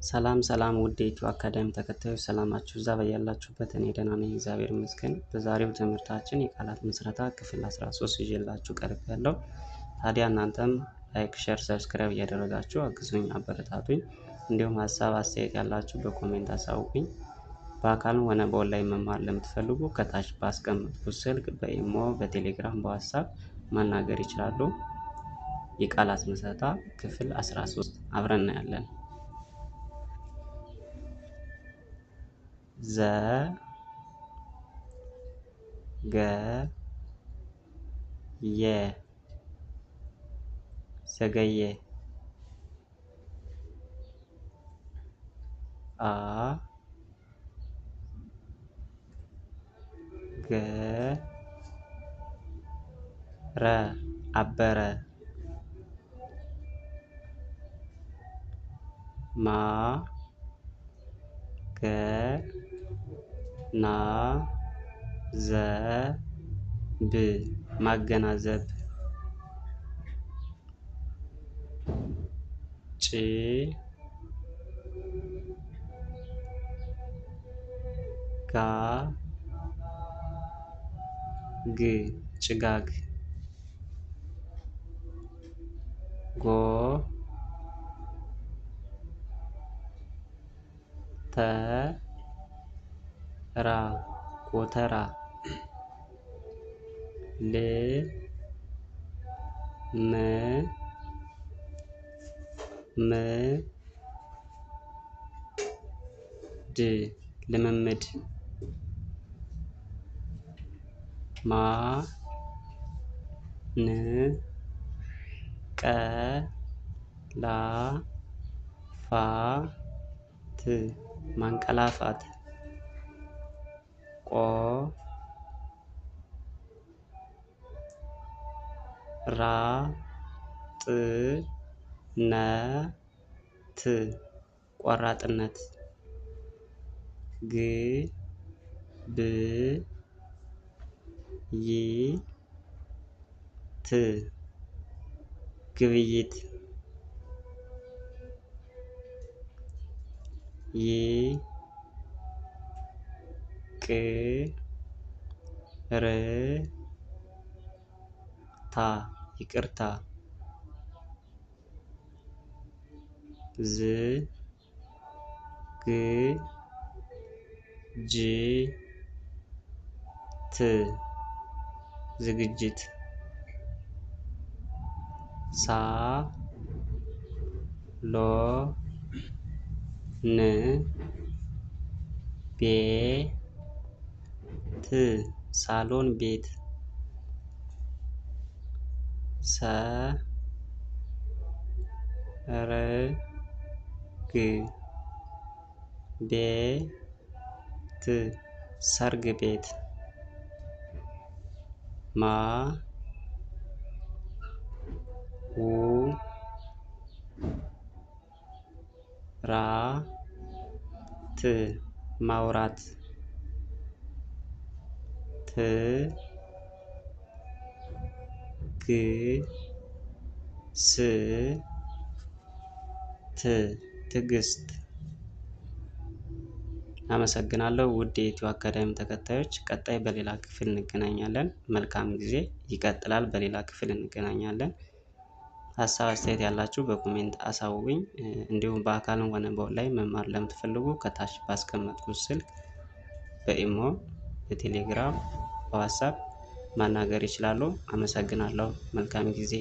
ሰላም ሰላም ውድ የኢትዮ አካዳሚ ተከታዮች ሰላማችሁ ይብዛ በያላችሁበት። እኔ ደህና ነኝ እግዚአብሔር ይመስገን። በዛሬው ትምህርታችን የቃላት ምስረታ ክፍል 13 ይዤላችሁ ቀርቤያለሁ። ታዲያ እናንተም ላይክ፣ ሼር፣ ሰብስክራይብ እያደረጋችሁ አግዙኝ፣ አበረታቱኝ። እንዲሁም ሀሳብ አስተያየት ያላችሁ በኮሜንት አሳውቁኝ። በአካልም ሆነ በኦንላይን መማር ለምትፈልጉ ከታች ባስቀመጥኩት ስልክ በኢሞ፣ በቴሌግራም፣ በዋትስአፕ ማናገር ይችላሉ። የቃላት ምስረታ ክፍል 13 አብረን እናያለን። ዘገየ አበረ ማገናዘብ ጭጋግ ጎተራ ልምምድ ማንቀላፋት ቆራጥነት ግብይት ይቅርታ ዝግጅት ሳሎን ቤት ሰርግ ቤት ማውራት ትዕግስት። አመሰግናለሁ ውድ የኢትዮ አካዳሚ ተከታዮች፣ ቀጣይ በሌላ ክፍል እንገናኛለን። መልካም ጊዜ። ይቀጥላል። በሌላ ክፍል እንገናኛለን። ሀሳብ አስተያየት ያላችሁ በኮሜንት አሳውቁኝ። እንዲሁም በአካልም ሆነ በኦንላይን መማር ለምትፈልጉ ከታች ባስቀመጥኩት ስልክ በኢሞ፣ በቴሌግራም፣ በዋትስአፕ ማናገር ይችላሉ። አመሰግናለሁ። መልካም ጊዜ